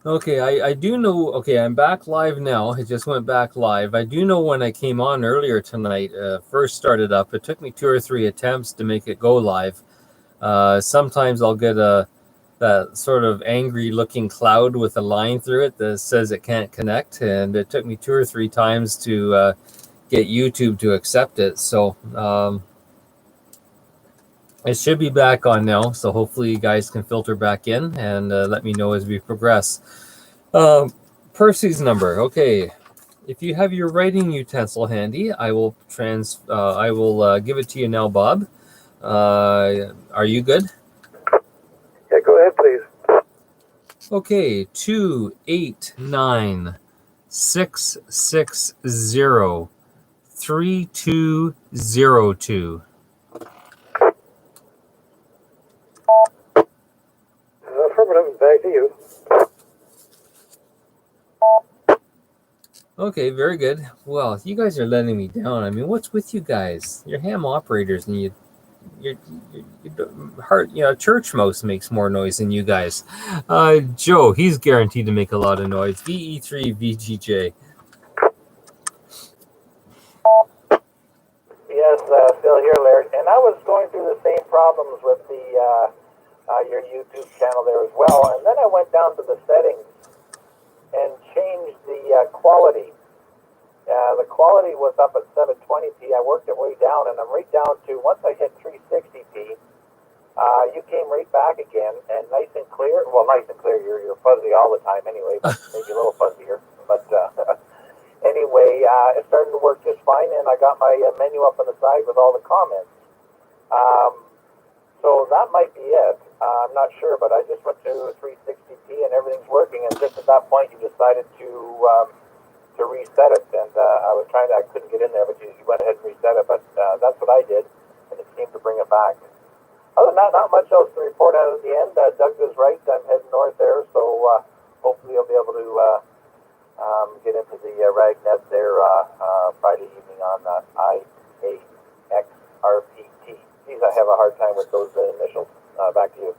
Okay, I do know. Okay, I'm back live now. It just went back live. I do know when I came on earlier tonight, first started up, it took me two or three attempts to make it go live. Sometimes I'll get that sort of angry looking cloud with a line through it that says it can't connect, and it took me two or three times to get YouTube to accept it. So it should be back on now. So hopefully you guys can filter back in and let me know as we progress. Um, Percy's number. Okay, if you have your writing utensil handy, I will give it to you now, Bob. Are you good? Yeah, go ahead, please. Okay, 289-660-3202. Affirmative, back to you. Okay, very good. Well, you guys are letting me down. I mean, what's with you guys? You're ham operators, and you heart, church mouse makes more noise than you guys. Joe, he's guaranteed to make a lot of noise. VE3 VGJ. Yes, still here, Laird. And I was going through the same problems with your YouTube channel there as well. And then I went down to the settings and changed the quality. The quality was up at 720p. I worked it way down, and I'm right down to, once I hit 360p, you came right back again, and nice and clear. Well, nice and clear. You're fuzzy all the time anyway, but maybe a little fuzzier. But anyway, it started to work just fine, and I got my menu up on the side with all the comments. So that might be it. I'm not sure, but I just went to 360p, and everything's working. And just at that point, you decided to reset it, and I couldn't get in there, but you went ahead and reset it. But that's what I did, and it seemed to bring it back. Other than that, not much else to report out at the end. Doug was right. I'm heading north there, so hopefully you'll be able to get into the Ragnet there Friday evening on IAXRPT. Geez, I have a hard time with those initials. Back to you.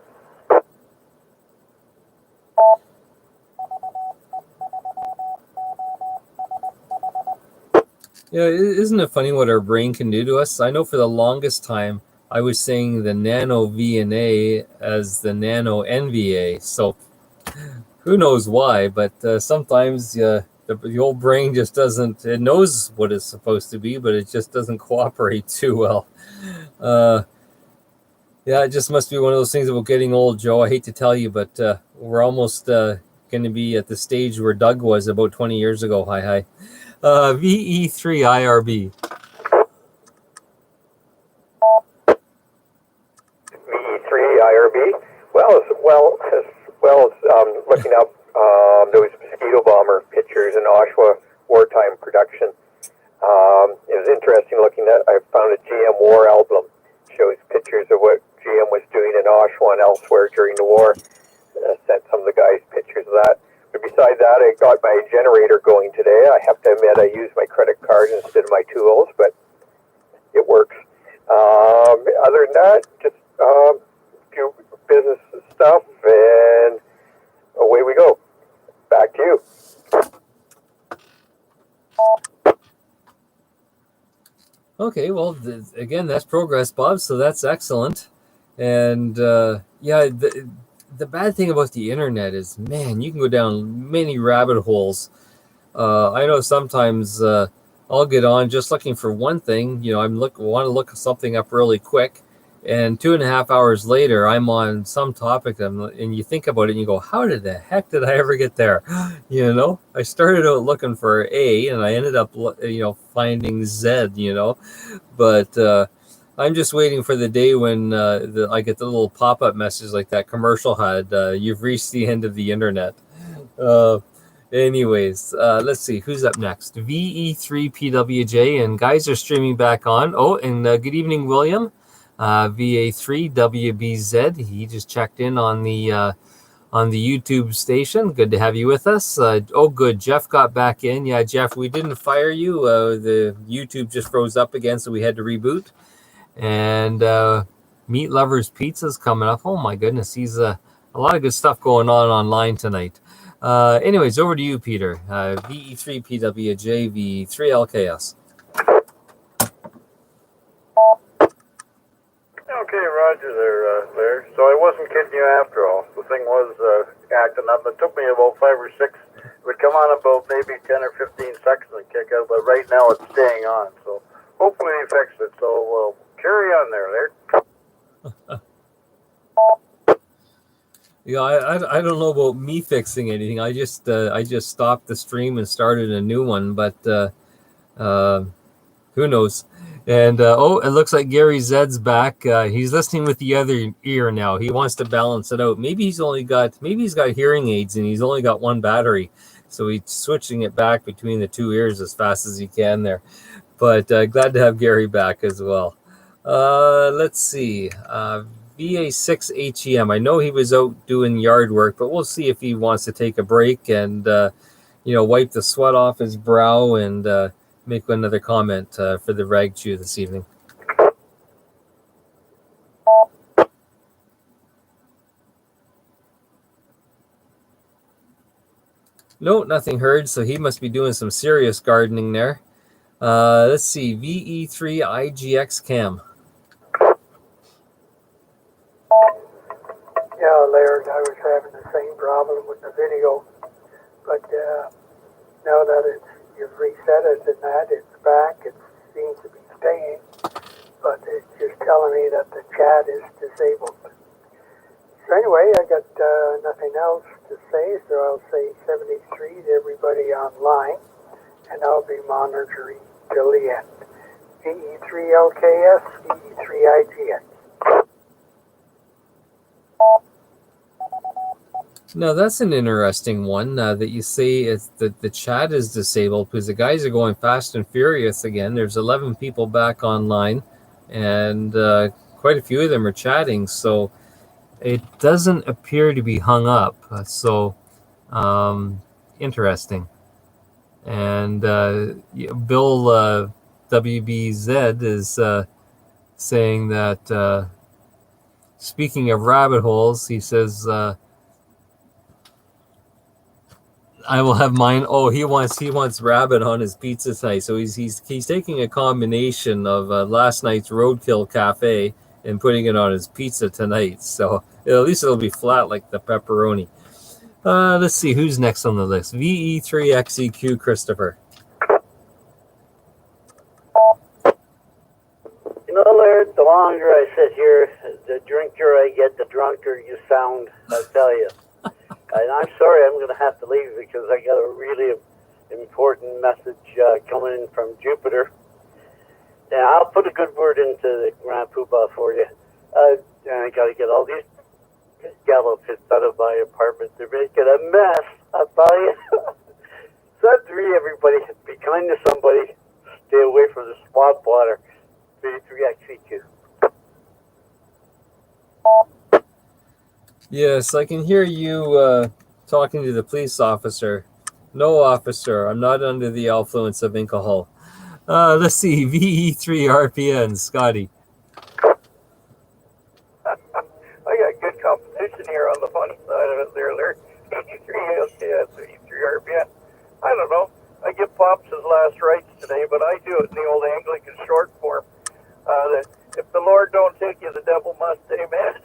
Yeah, isn't it funny what our brain can do to us? I know for the longest time I was saying the nano VNA as the nano NVA. So who knows why, but sometimes the old brain just doesn't, it knows what it's supposed to be, but it just doesn't cooperate too well. Yeah, it just must be one of those things about getting old, Joe. I hate to tell you, but we're almost going to be at the stage where Doug was about 20 years ago. Hi. VE3 IRB. VE3 IRB. Well as looking up those mosquito bomber pictures in Oshawa wartime production. It was interesting looking at. I found a GM war album, shows pictures of what GM was doing in Oshawa and elsewhere during the war. Sent some of the guys pictures of that. But besides that, I got my generator going today. I have to admit I use my credit card instead of my tools, but it works. Other than that, just a few business stuff, and away we go. Back to you. Okay, well, again, that's progress, Bob, so that's excellent. And yeah, the bad thing about the internet is, man, you can go down many rabbit holes. I know sometimes I'll get on just looking for one thing. I want to look something up really quick, and 2.5 hours later, I'm on some topic, and you think about it, and you go, "How the heck did I ever get there?" I started out looking for A, and I ended up, finding Z. But I'm just waiting for the day when I get the little pop-up message like that commercial had. You've reached the end of the internet. Anyways, let's see who's up next. VE3PWJ, and guys are streaming back on. Oh, and good evening, William. VA3WBZ. He just checked in on the YouTube station. Good to have you with us. Oh, good. Jeff got back in. Yeah, Jeff, we didn't fire you. The YouTube just froze up again, so we had to reboot. And Meat Lovers Pizza's coming up. Oh my goodness, he's a lot of good stuff going on online tonight. Anyways, over to you, Peter. VE3PWJ, V3LKS. Okay, Roger there, Larry. So I wasn't kidding you after all. The thing was acting up. It took me about 5 or 6. It would come on about maybe 10 or 15 seconds and kick out, but right now it's staying on. So hopefully he fixed it. So we'll carry on there, Larry. Yeah, I don't know about me fixing anything. I just stopped the stream and started a new one, but who knows? And it looks like Gary Zed's back. He's listening with the other ear now. He wants to balance it out. Maybe he's got hearing aids and he's only got one battery, so he's switching it back between the two ears as fast as he can there. But glad to have Gary back as well. Let's see. VA6HEM. I know he was out doing yard work, but we'll see if he wants to take a break and wipe the sweat off his brow and make another comment for the Rag Chew this evening. No, nothing heard, so he must be doing some serious gardening there. Let's see, VE3IGX Cam. Yeah, Laird, I was having the same problem with the video, but now that you've reset it and that it's back, it seems to be staying, but it's just telling me that the chat is disabled. So anyway, I got nothing else to say, so I'll say 73 to everybody online, and I'll be monitoring till the end. VE3LKS, VE3IGX. No, that's an interesting one that you say it's that the chat is disabled because the guys are going fast and furious again. There's 11 people back online, and quite a few of them are chatting. So it doesn't appear to be hung up. Interesting. And Bill WBZ is saying that speaking of rabbit holes, he says, I will have mine. Oh, he wants rabbit on his pizza tonight. So he's taking a combination of last night's Roadkill Cafe and putting it on his pizza tonight. So at least it'll be flat like the pepperoni. Let's see who's next on the list. VE3XEQ Christopher. You know, Laird, the longer I sit here, the drinker I get, the drunker you sound, I tell you. And I'm sorry I'm going to have to leave because I got a really important message coming in from Jupiter. And I'll put a good word into the Grand Poobah for you. And I got to get all these gallows out of my apartment. They're making a mess, I tell you. Set 3, everybody. Be kind to somebody. Stay away from the swamp water. 3XCQ. Yes, I can hear you talking to the police officer. No, officer, I'm not under the influence of alcohol. Let's see, VE3RPN, Scotty. I got good competition here on the fun side of it there, Larry. 3 RPN. I don't know. I give Pops his last rites today, but I do it in the old Anglican short form. That if the Lord don't take you, the devil must, amen.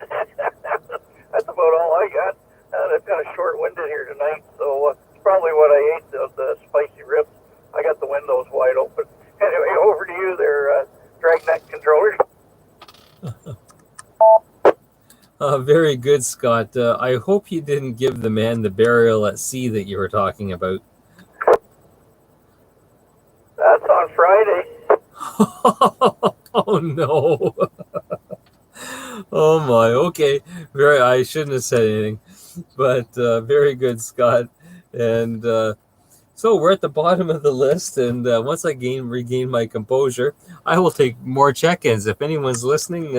That's about all I got. I've got a short-winded here tonight, so it's probably what I ate, the spicy ribs. I got the windows wide open. Anyway, over to you there, Dragnet controller. Very good, Scott. I hope you didn't give the man the burial at sea that you were talking about. That's on Friday. Oh, no. Oh, my. Okay. I shouldn't have said anything. But very good, Scott. And so we're at the bottom of the list. And once I regain my composure, I will take more check-ins. If anyone's listening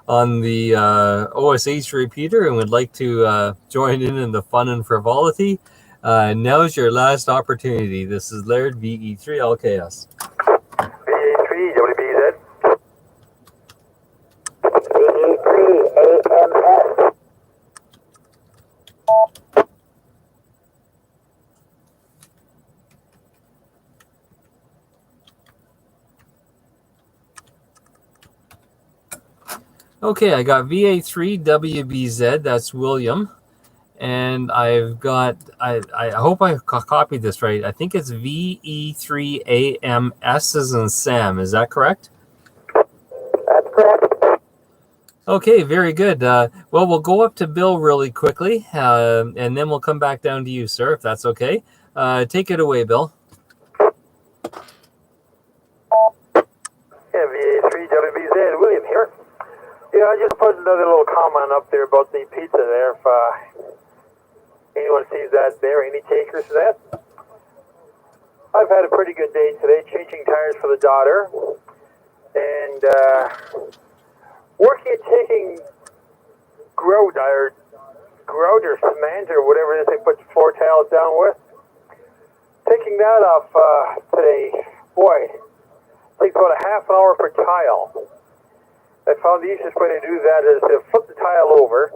on the OSH repeater and would like to join in the fun and frivolity, now's your last opportunity. This is Laird, VE3LKS. VA3 WBZ. VE3AMS. Okay, I got VA3WBZ. That's William. And I've got, I hope I copied this right. I think it's VE3AMS as in Sam. Is that correct? That's correct. Okay, very good. Well, we'll go up to Bill really quickly, and then we'll come back down to you, sir, if that's okay. Take it away, Bill. Yeah, VA3WBZ, William here. Yeah, I just put another little comment up there about the pizza there. If anyone sees that there, any takers to that? I've had a pretty good day today, changing tires for the daughter, and working at taking grout or cement or whatever it is they put floor tiles down with. Taking that off today, boy, takes about a half an hour per tile. I found the easiest way to do that is to flip the tile over,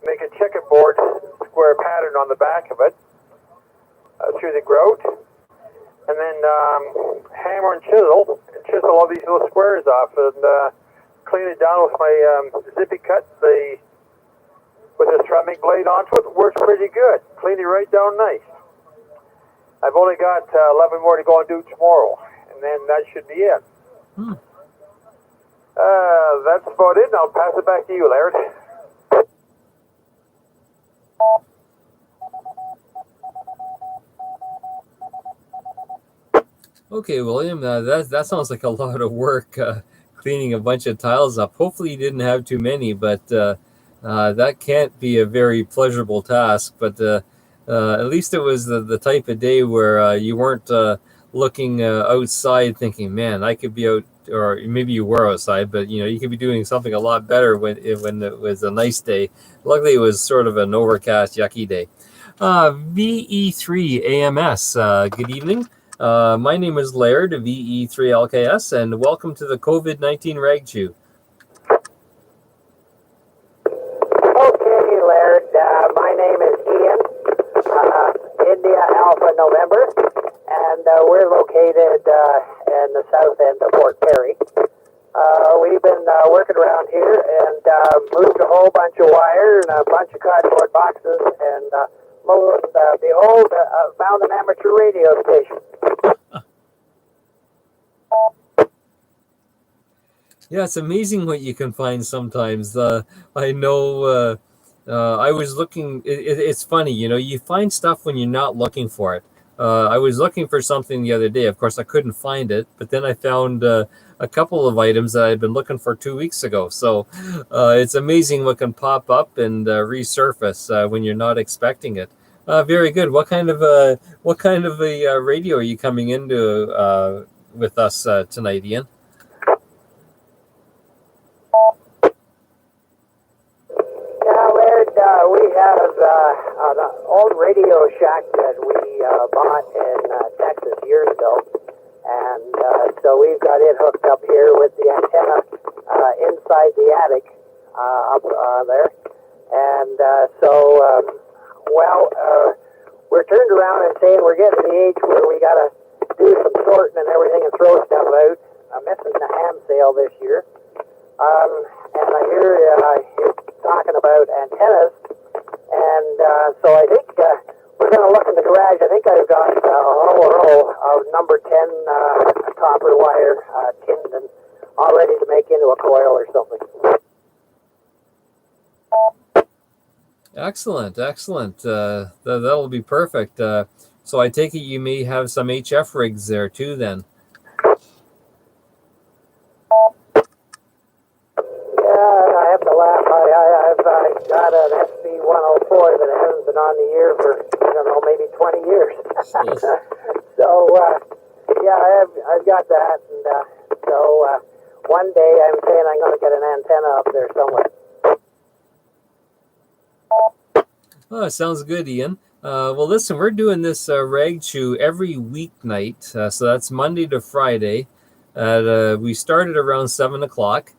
make a checkerboard square pattern on the back of it through the grout, and then hammer and chisel all these little squares off and clean it down with my zippy cut with a ceramic blade onto it. Works pretty good. Clean it right down nice. I've only got 11 more to go and do tomorrow, and then that should be it. That's about it, and I'll pass it back to you, Laird. Okay, William, that sounds like a lot of work, cleaning a bunch of tiles up. Hopefully you didn't have too many, but that can't be a very pleasurable task. But at least it was the type of day where you weren't looking outside thinking, man, I could be out, or maybe you were outside, but you could be doing something a lot better when it was a nice day. Luckily, it was sort of an overcast, yucky day. VE3AMS, good evening. My name is Laird, VE3LKS, and welcome to the COVID-19 Rag Chew. Okay, Laird. My name is Ian, India Alpha November, and we're located in the south end of Fort Perry. We've been working around here and moved a whole bunch of wire and a bunch of cardboard boxes, and lo and behold, found an amateur radio station. Yeah, it's amazing what you can find sometimes. I know I was looking, it's funny, you find stuff when you're not looking for it. I was looking for something the other day. Of course, I couldn't find it, but then I found a couple of items that I'd been looking for 2 weeks ago. So it's amazing what can pop up and resurface when you're not expecting it. Very good. What kind of a radio are you coming into with us tonight, Ian? We have an old radio shack that we bought in Texas years ago, and so we've got it hooked up here with the antenna inside the attic up there, and we're turned around and saying we're getting to the age where we got to do some sorting and everything and throw stuff out. I'm missing the ham sale this year, and I hear you're talking about antennas. And so I think we're going to look in the garage. I think I've got a whole row of number 10 copper wire tinned and all ready to make into a coil or something. Excellent. That'll be perfect. So I take it you may have some HF rigs there too then. I have to laugh. I've got an SB-104 that hasn't been on the air for, maybe 20 years. So, I've got that. And so one day I'm saying I'm going to get an antenna up there somewhere. Oh, sounds good, Ian. Well, listen, we're doing this Rag Chew every weeknight. So that's Monday to Friday. We started around 7 o'clock.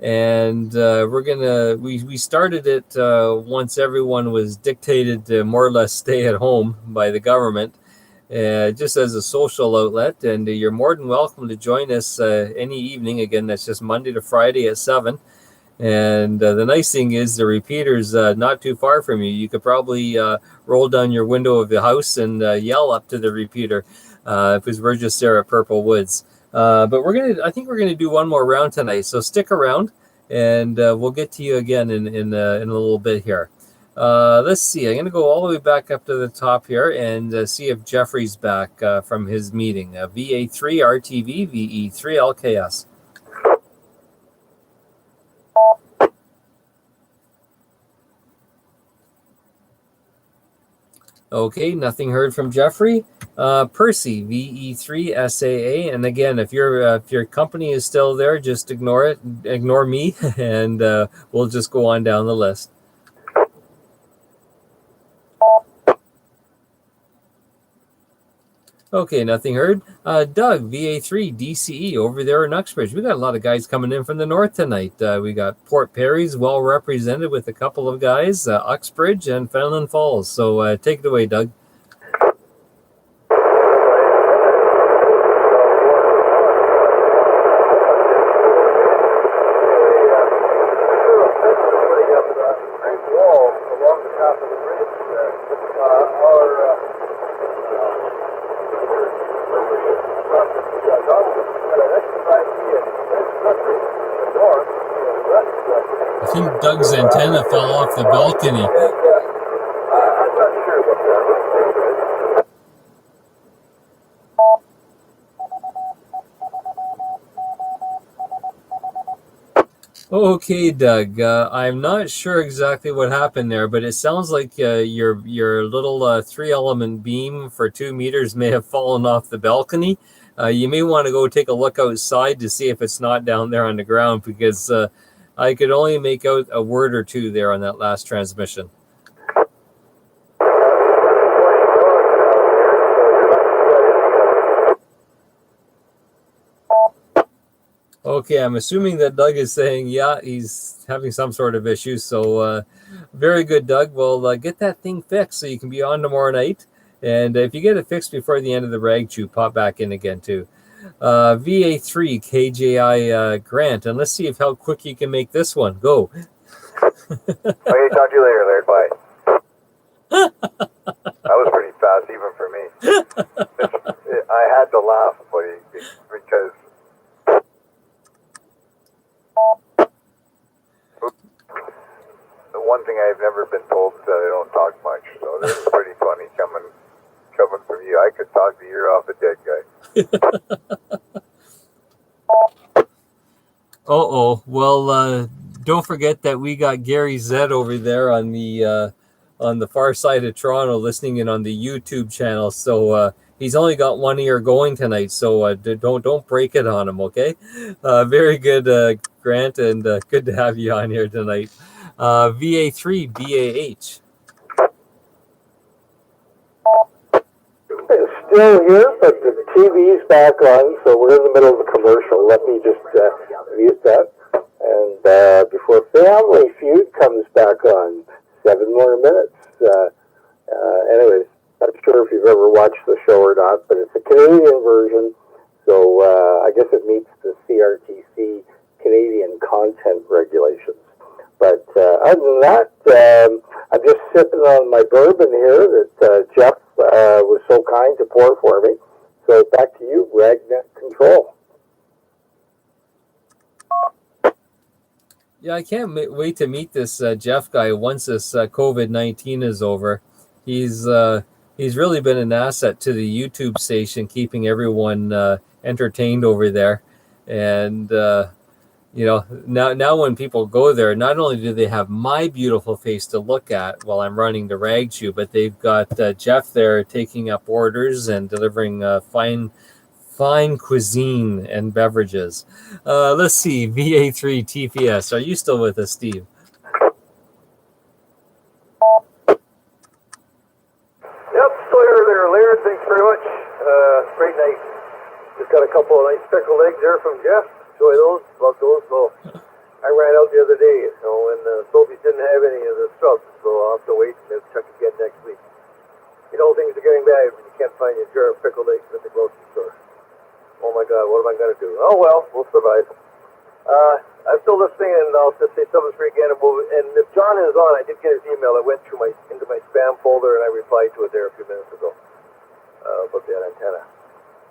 And we started it once everyone was dictated to more or less stay at home by the government, just as a social outlet. And you're more than welcome to join us any evening. Again, that's just Monday to Friday at 7. And the nice thing is the repeater's not too far from you. You could probably roll down your window of the house and yell up to the repeater because we're just there at Purple Woods. But I think we're gonna do one more round tonight. So stick around, and we'll get to you again in a little bit here. Let's see. I'm gonna go all the way back up to the top here and see if Jeffrey's back from his meeting. VA3 RTV VE3 LKS. Okay, nothing heard from Jeffrey. Percy, VE3 SAA, and again, if your company is still there, just ignore it. Ignore me, and we'll just go on down the list. Okay, nothing heard. Doug, VA3 DCE over there in Uxbridge. We got a lot of guys coming in from the north tonight. We got Port Perry's well represented with a couple of guys, Uxbridge and Fenelon Falls. So take it away, Doug. I think Doug's antenna fell off the balcony. Okay, Doug. I'm not sure exactly what happened there, but it sounds like your little 3-element beam for 2 meters may have fallen off the balcony. You may want to go take a look outside to see if it's not down there on the ground, because I could only make out a word or two there on that last transmission. Okay, I'm assuming that Doug is saying, yeah, he's having some sort of issue. So very good, Doug. Well, get that thing fixed so you can be on tomorrow night. And if you get it fixed before the end of the rag chew, pop back in again, too. VA3 KJI Grant, and let's see how quick you can make this one. Go. Okay, talk to you later, Laird. Bye. That was pretty fast, even for me. I had to laugh, buddy, because the one thing I've never been told is that I don't talk much. So this is pretty funny coming from you. I could talk the ear off a dead guy. Well, don't forget that we got Gary Zed over there on the far side of Toronto listening in on the YouTube channel. So he's only got one ear going tonight. So don't break it on him, okay? Very good, Grant, and good to have you on here tonight. VA3 BAH. It's still here, but the TV's back on, so we're in the middle of the commercial. Let me just mute that. And before Family Feud comes back on, 7 more minutes. Anyways, not sure if you've ever watched the show or not, but it's a Canadian version, so I guess it meets the CRTC Canadian content regulations. But other than that, I'm just sipping on my bourbon here that Jeff was so kind to pour for me. So back to you, Ragnet Control. Yeah, I can't wait to meet this Jeff guy once this COVID-19 is over. He's really been an asset to the YouTube station, keeping everyone entertained over there. And now when people go there, not only do they have my beautiful face to look at while I'm running the rag chew, but they've got Jeff there taking up orders and delivering fine cuisine and beverages. Let's see, VA3 TPS. Are you still with us, Steve? Yep, still here there, Laird. Thanks very much. Great night. Just got a couple of nice pickled eggs there from Jeff. Enjoy those. Love those. So I ran out the other day, and Sophie didn't have any of the stuff, so I'll have to wait and check again next week. You know, things are getting bad when you can't find your jar of pickled eggs at the grocery store. Oh my God, what am I going to do? Oh well, we'll survive. I'm still listening, and I'll just say something for you again. And if John is on, I did get his email. It went through into my spam folder, and I replied to it there a few minutes ago about the antenna.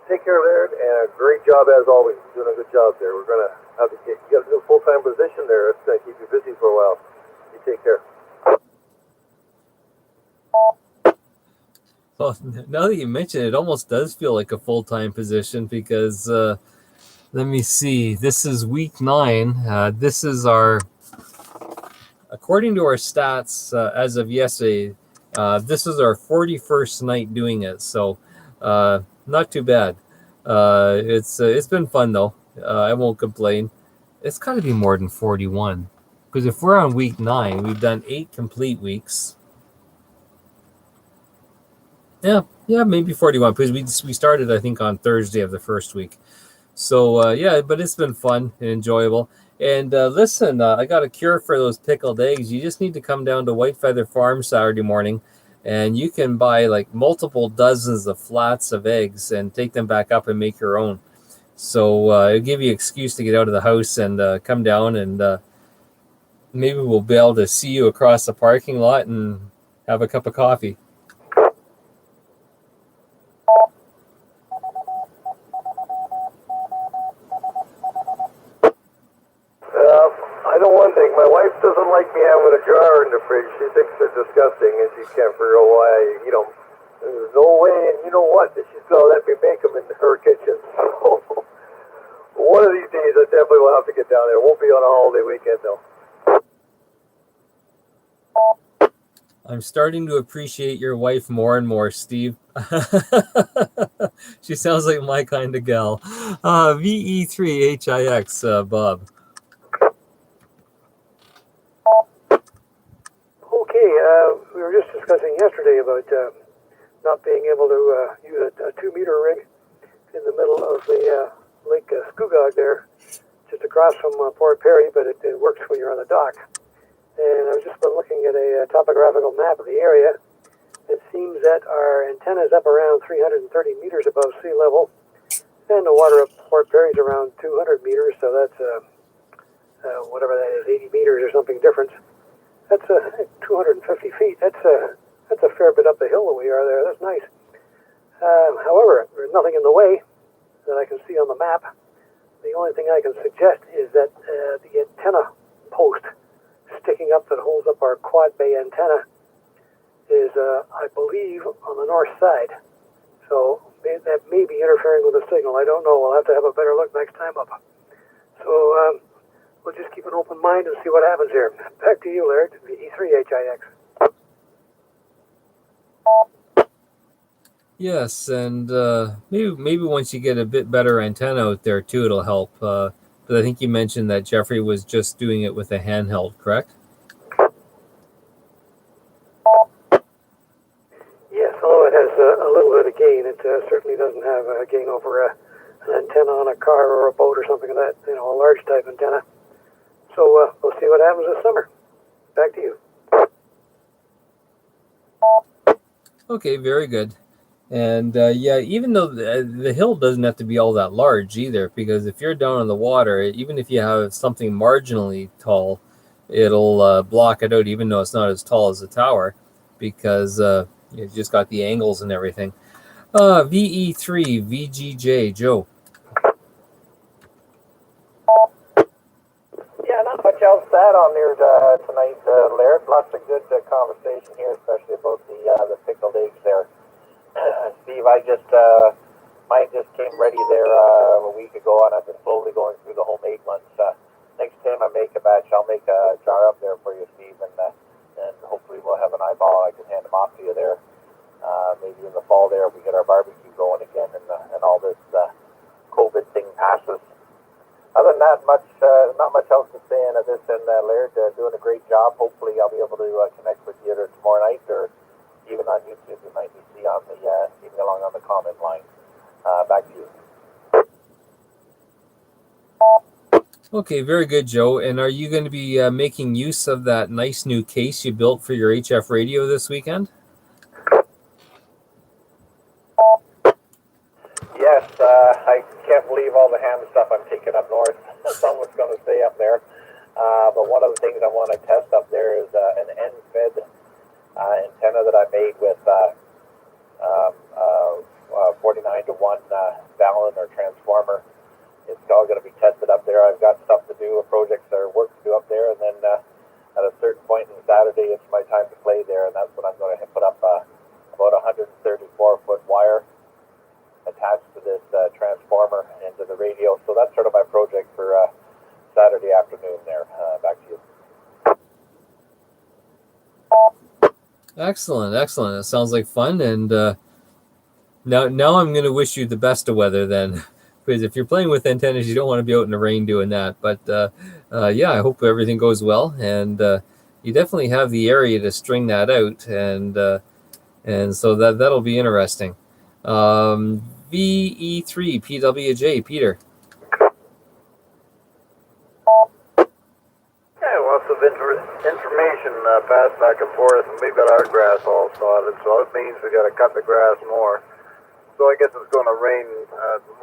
Take care, Laird, and a great job as always. You're doing a good job there. We're gonna have to get you got a new full-time position there. It's gonna keep you busy for a while. You take care. Well, now that you mention it, it almost does feel like a full-time position because let me see. This is week 9. This is according to our stats as of yesterday, this is our 41st night doing it. So not too bad. It's been fun though. I won't complain. It's got to be more than 41 because if we're on week 9, we've done 8 complete weeks. Yeah, maybe 41 because we started I think on Thursday of the first week. So yeah, but it's been fun and enjoyable. And listen, I got a cure for those pickled eggs. You just need to come down to White Feather Farm Saturday morning, and you can buy like multiple dozens of flats of eggs and take them back up and make your own. So it'll give you an excuse to get out of the house and come down, and maybe we'll be able to see you across the parking lot and have a cup of coffee. I know one thing. My wife doesn't like me having a jar in the fridge. She thinks they're disgusting, and she can't figure out why. There's no way, and you know what? That she's going to let me make them in her kitchen. So one of these days, I definitely will have to get down there. It won't be on a holiday weekend, though. I'm starting to appreciate your wife more and more, Steve. She sounds like my kind of gal. VE3HIX, Bob. Okay, we were just discussing yesterday about not being able to use a 2-meter rig in the middle of the Lake Scugog there, just across from Port Perry, but it works when you're on the dock. And I've just been looking at a topographical map of the area. It seems that our antenna is up around 330 meters above sea level, and the water at Port Perry is around 200 meters, so that's whatever that is, 80 meters or something different. That's 250 feet. That's a fair bit up the hill that we are there. That's nice. However, there's nothing in the way that I can see on the map. The only thing I can suggest is that the antenna post sticking up that holds up our quad bay antenna is, I believe, on the north side. So that may be interfering with the signal. I don't know. We'll have to have a better look next time up. So we'll just keep an open mind and see what happens here. Back to you, Laird, VE3HIX. Yes, and maybe once you get a bit better antenna out there too, it'll help. But I think you mentioned that Jeffrey was just doing it with a handheld, correct? Yes, although it has a little bit of gain, it certainly doesn't have a gain over an antenna on a car or a boat or something like that, a large type antenna. So we'll see what happens this summer. Back to you. Okay, very good. And yeah, even though the hill doesn't have to be all that large either, because if you're down on the water, even if you have something marginally tall, it'll block it out, even though it's not as tall as the tower, because you just got the angles and everything. VE3 VGJ, Joe. Yeah, not much else to add on there tonight, Laird. Lots of good conversation here, especially about the pickled eggs there. Steve, mine just came ready there a week ago, and I've been slowly going through the homemade ones. Next time I make a batch, I'll make a jar up there for you, Steve, and hopefully we'll have an eyeball. I can hand them off to you there. Maybe in the fall there, if we get our barbecue going again, and all this COVID thing passes. Other than that, not much else to say in this, and Laird doing a great job. Hopefully I'll be able to connect with you either tomorrow night or even on YouTube. You might be see along on the comment line. Back to you. Okay, very good, Joe. And are you going to be making use of that nice new case you built for your HF radio this weekend? Yes, I can't believe all the ham stuff I'm taking up north. Some of it's going to stay up there. But one of the things I want to test up there is an end-fed antenna that I made with 49 to 1 balun or transformer. It's all going to be tested up there. I've got stuff to do, projects or work to do up there, and then at a certain point on Saturday, it's my time to play there, and that's when I'm going to put up about 134-foot wire attached to this transformer into the radio. So that's sort of my project for Saturday afternoon there. Back to you. Excellent, excellent. It sounds like fun, and now I'm going to wish you the best of weather then, because if you're playing with antennas, you don't want to be out in the rain doing that. But yeah, I hope everything goes well, and you definitely have the area to string that out, and so that'll be interesting. VE3 PWJ, Peter. Yeah, lots of information passed back and forth, and we've got our grass all sodded, so it means we got to cut the grass more. So I guess it's going to rain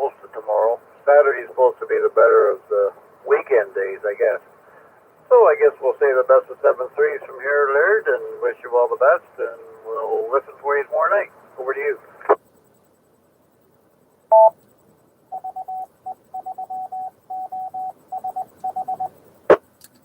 most of tomorrow. Saturday's supposed to be the better of the weekend days, I guess. So I guess we'll say the best of 7-3s from here, Laird, and wish you all the best, and we'll listen for you tomorrow night. Over to you.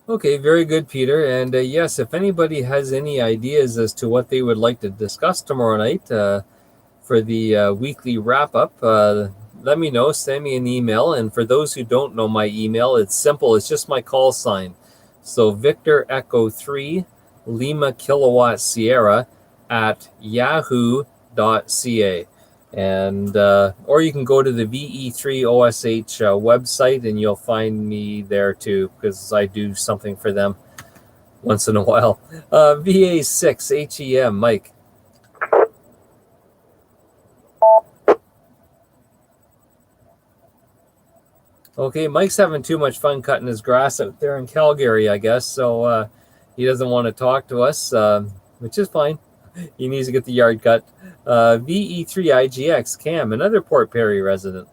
Okay, very good, Peter. And yes, if anybody has any ideas as to what they would like to discuss tomorrow night for the weekly wrap-up, let me know. Send me an email. And for those who don't know my email, it's simple. It's just my call sign. So Victor Echo 3 Lima Kilowatt Sierra at yahoo.ca. And or you can go to the VE3 OSH website, and you'll find me there too, because I do something for them once in a while. VA6 HEM, Mike. Okay, Mike's having too much fun cutting his grass out there in Calgary, I guess, so he doesn't want to talk to us, which is fine. He needs to get the yard cut. VE3 IGX, Cam, another Port Perry resident.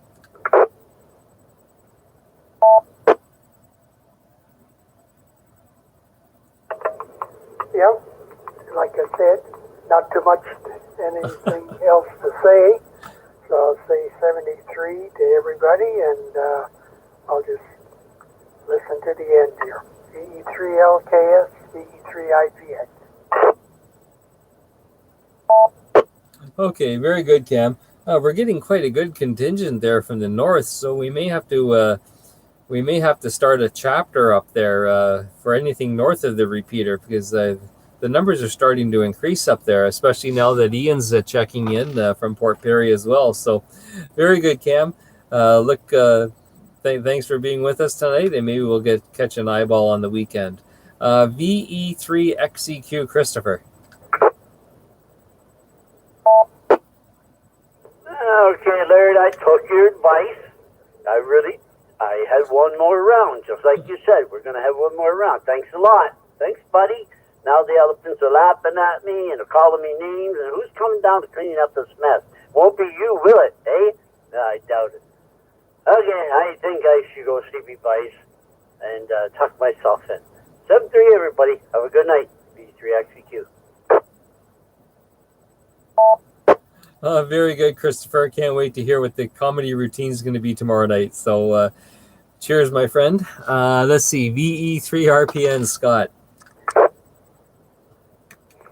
Yeah, like I said, not too much anything else to say. So I'll say 73 to everybody, and I'll just listen to the end here. VE3 LKS, VE3 IGX. Okay, very good, Cam. We're getting quite a good contingent there from the north, so we may have to start a chapter up there for anything north of the repeater, because the numbers are starting to increase up there, especially now that Ian's checking in from Port Perry as well. So, very good, Cam. Thanks for being with us tonight, and maybe we'll catch an eyeball on the weekend. VE3 XEQ, Christopher. Okay, Laird, I took your advice. I had one more round, just like you said. We're going to have one more round. Thanks a lot. Thanks, buddy. Now the elephants are laughing at me and are calling me names, and who's coming down to clean up this mess? Won't be you, will it, eh? No, I doubt it. Okay, I think I should go sleepy advice and tuck myself in. 7-3, everybody. Have a good night. B3XEQ. Very good, Christopher. Can't wait to hear what the comedy routine is going to be tomorrow night. So, cheers, my friend. Let's see. VE3 RPN, Scott.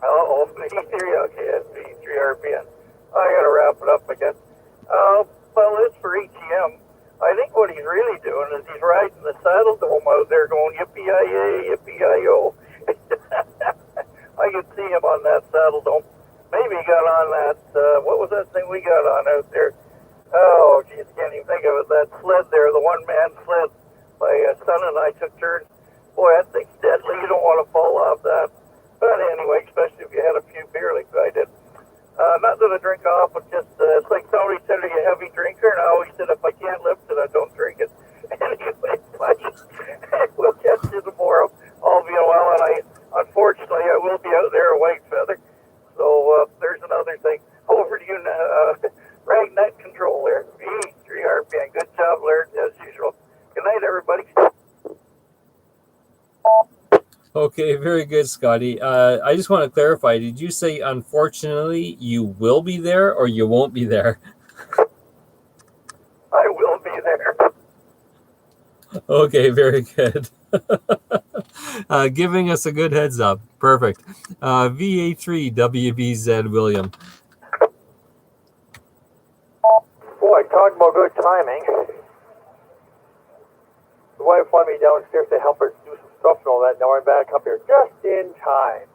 Oh, VE3, okay, that's VE3 RPN. I gotta wrap it up again. Well, it's for HEM. I think what he's really doing is he's riding the saddle dome out there going yippee-yi-yay, yippee-yi-yo. I could see him on that saddle dome. Maybe he got on that, what was that thing we got on out there? Oh, geez, can't even think of it. That sled there, the one-man sled. My son and I took turns. Boy, that thing's deadly. You don't want to fall off that. But anyway, especially if you had a few beer like I did. Not that I drink off, but just, it's like somebody said, are you a heavy drinker? And I always said, if I can't lift it, I don't drink it. Anyway, we'll catch you tomorrow. All being well, and unfortunately, I will be out there a white feather. So there's another thing. Over to you now, Ragnet Control there. V3 RPN. Okay, very good, Scotty. I just want to clarify. Did you say, unfortunately, you will be there or you won't be there? I will be there. Okay, very good. Giving us a good heads up. Perfect. VA3 WBZ William. Boy, talking about good timing. The wife wanted me downstairs to help her do some stuff and all that. Now I'm back up here just in time.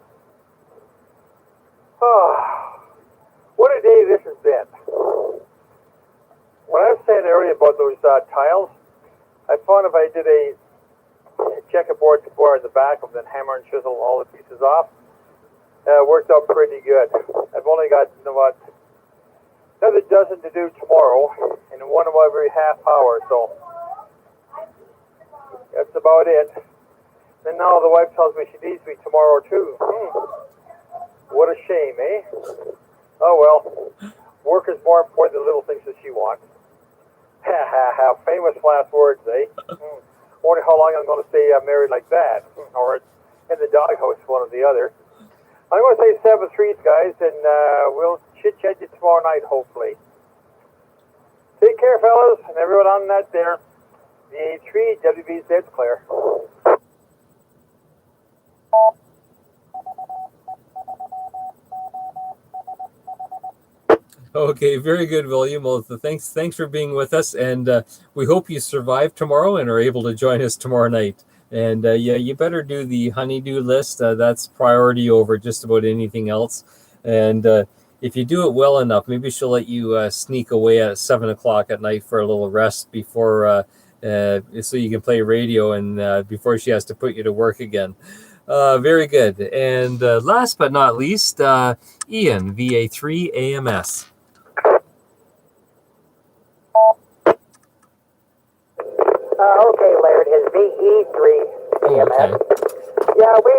Oh, what a day this has been. When I was saying earlier about those tiles, I found if I did a checkerboard to bar in the back of them, then hammer and chisel all the pieces off, it worked out pretty good. I've only got, another dozen to do tomorrow, and one of every half hour, so that's about it. And now the wife tells me she needs me tomorrow too. What a shame, eh? Oh well, work is more important than little things that she wants. Ha ha ha, famous last words, eh? Wonder how long I'm going to stay married like that, or in the doghouse, one or the other. I'm going to say 7-3, guys, and we'll chit-chat you tomorrow night, hopefully. Take care, fellas, and everyone on that there. The A3 WBZ's clear. Okay, very good, William. Well, thanks for being with us, and we hope you survive tomorrow and are able to join us tomorrow night. And yeah, you better do the honeydew list. That's priority over just about anything else. And if you do it well enough, maybe she'll let you sneak away at 7 o'clock at night for a little rest before, so you can play radio and before she has to put you to work again. Very good. And last but not least, Ian, VA3 AMS. Okay, Laird, his VE3 AMS. Okay. Yeah, we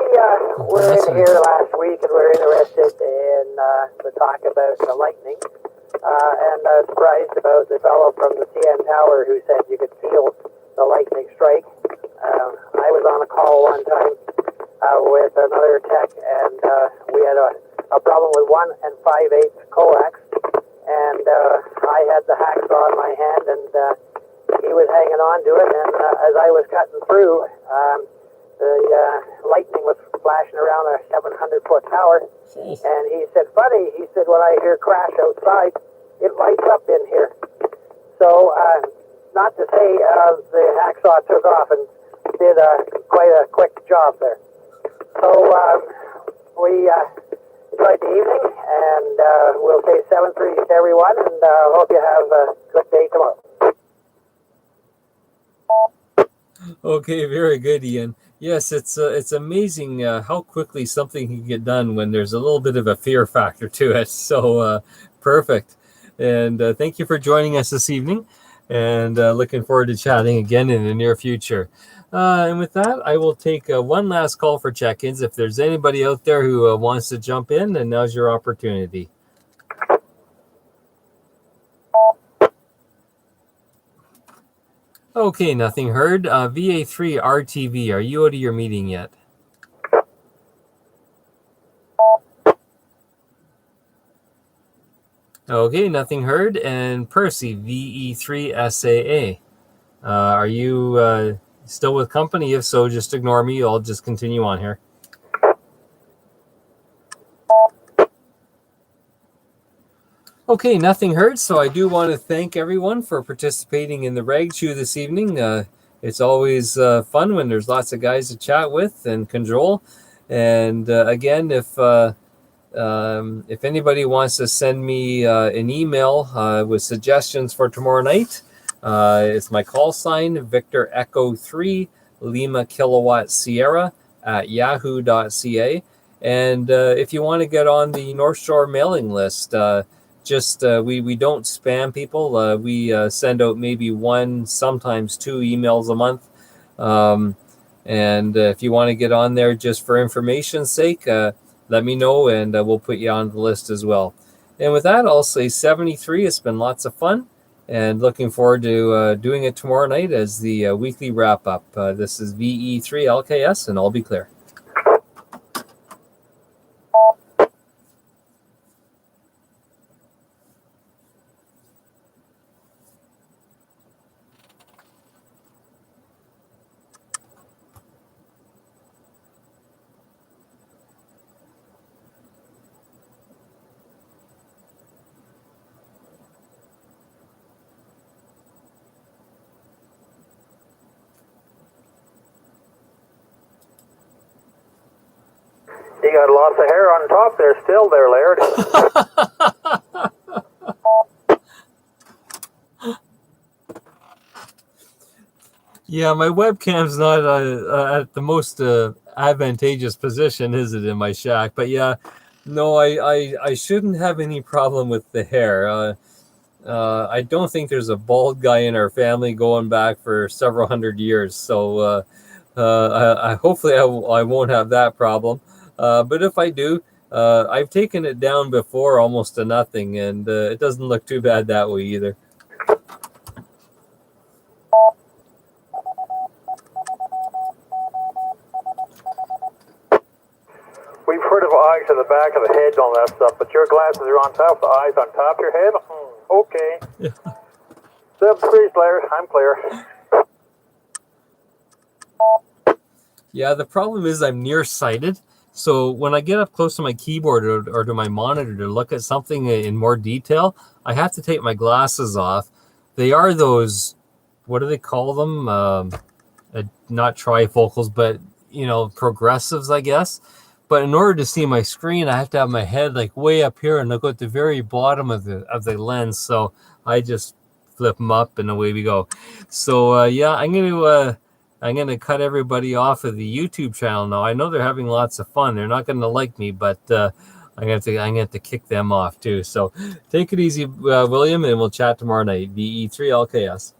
were in here last week and we were interested in to talk about the lightning. And I was surprised about the fellow from the CN Tower who said you could feel the lightning strike. I was on a call one time with another tech, and we had a problem with 1 5/8 coax, and I had the hacksaw in my hand, and he was hanging on to it, and as I was cutting through, the lightning was flashing around a 700-foot tower, and he said, "Buddy," he said, "when I hear crash outside, it lights up in here." So, not to say the hacksaw took off and did quite a quick job there. So we enjoyed the evening, and we'll say 7-3 to everyone, and hope you have a good day tomorrow. Okay, very good, Ian. Yes, it's amazing how quickly something can get done when there's a little bit of a fear factor to it. So perfect. And thank you for joining us this evening. And looking forward to chatting again in the near future. And with that, I will take one last call for check-ins. If there's anybody out there who wants to jump in, and now's your opportunity. Okay, nothing heard. VA3 RTV, are you out of your meeting yet? Okay, nothing heard. And Percy, VE3 SAA, are you still with company? If so, just ignore me. I'll just continue on here. Okay, nothing heard. So I do want to thank everyone for participating in the Rag Chew this evening. It's always fun when there's lots of guys to chat with and control. And again, if anybody wants to send me an email with suggestions for tomorrow night, it's my call sign, Victor Echo 3 Lima Kilowatt Sierra at yahoo.ca. And if you want to get on the North Shore mailing list, we don't spam people. We send out maybe 1, sometimes 2 emails a month. And if you want to get on there just for information's sake, let me know, and we'll put you on the list as well. And with that, I'll say 73. It's been lots of fun, and looking forward to doing it tomorrow night as the weekly wrap-up. This is VE3 LKS, and I'll be clear. You got lots of hair on top there, still there, Laird. Yeah, my webcam's not at the most advantageous position, is it, in my shack? But yeah, no, I shouldn't have any problem with the hair. I don't think there's a bald guy in our family going back for several hundred years. So I hopefully I won't have that problem. But if I do, I've taken it down before almost to nothing, and it doesn't look too bad that way either. We've heard of eyes at the back of the head and all that stuff, but your glasses are on top, the eyes on top of your head? Okay. Yeah. 7 degrees, Laird. I'm clear. Yeah, the problem is I'm nearsighted. So when I get up close to my keyboard or to my monitor to look at something in more detail, I have to take my glasses off. They are those, what do they call them? Not trifocals, but, progressives, I guess. But in order to see my screen, I have to have my head like way up here and look at the very bottom of the lens. So I just flip them up and away we go. So yeah, I'm gonna cut everybody off of the YouTube channel now. I know they're having lots of fun. They're not gonna like me, but I'm gonna have to kick them off too. So take it easy, William, and we'll chat tomorrow night. VE3LKS.